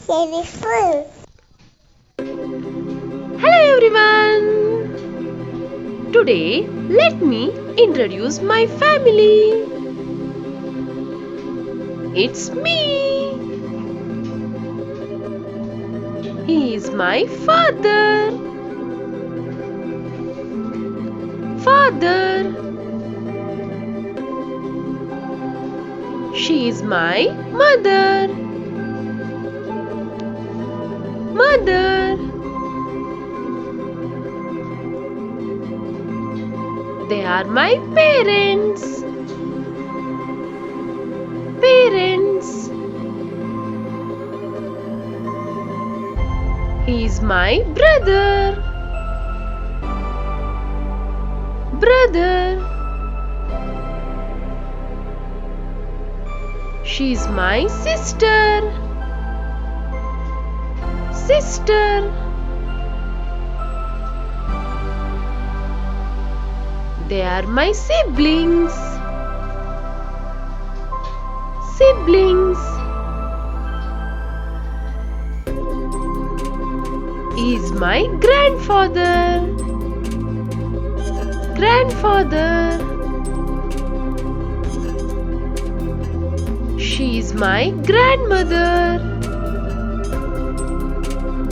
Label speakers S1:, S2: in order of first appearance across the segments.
S1: Beautiful.
S2: Hello everyone! Today let me introduce my family. It's me. He is my father. Father. She is my mother. Mother. They are my parents. Parents. He is my brother. Brother. She is my sister. Sister. They are my siblings. Siblings. He is my grandfather. Grandfather. She is my grandmother.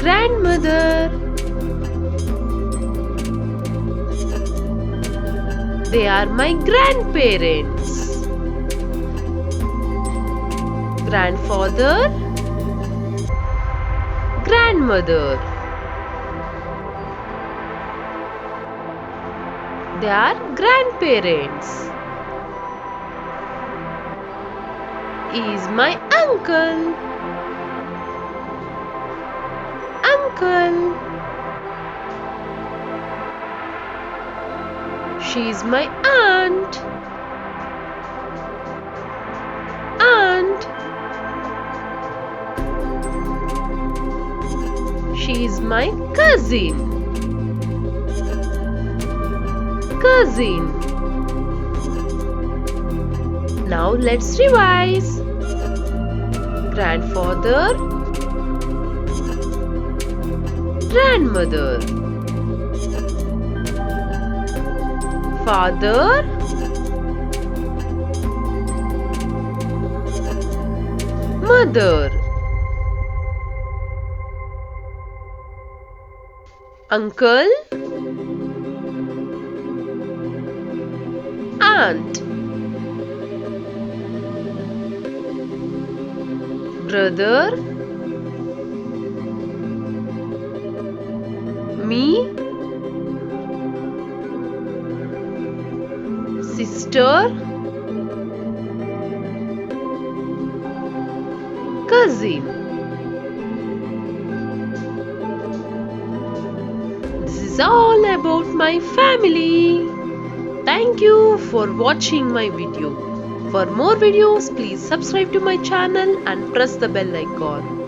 S2: Grandmother. They are my grandparents. Grandfather. Grandmother. They are grandparents. He is my uncle. Uncle. She is my aunt. Aunt. She is my cousin. Cousin. Now let's revise. Grandfather. Grandmother. Father. Mother. Uncle. Aunt. Brother. Me. Sister. Cousin. This is all about my family. Thank you for watching my video. For more videos, please subscribe to my channel and press the bell icon.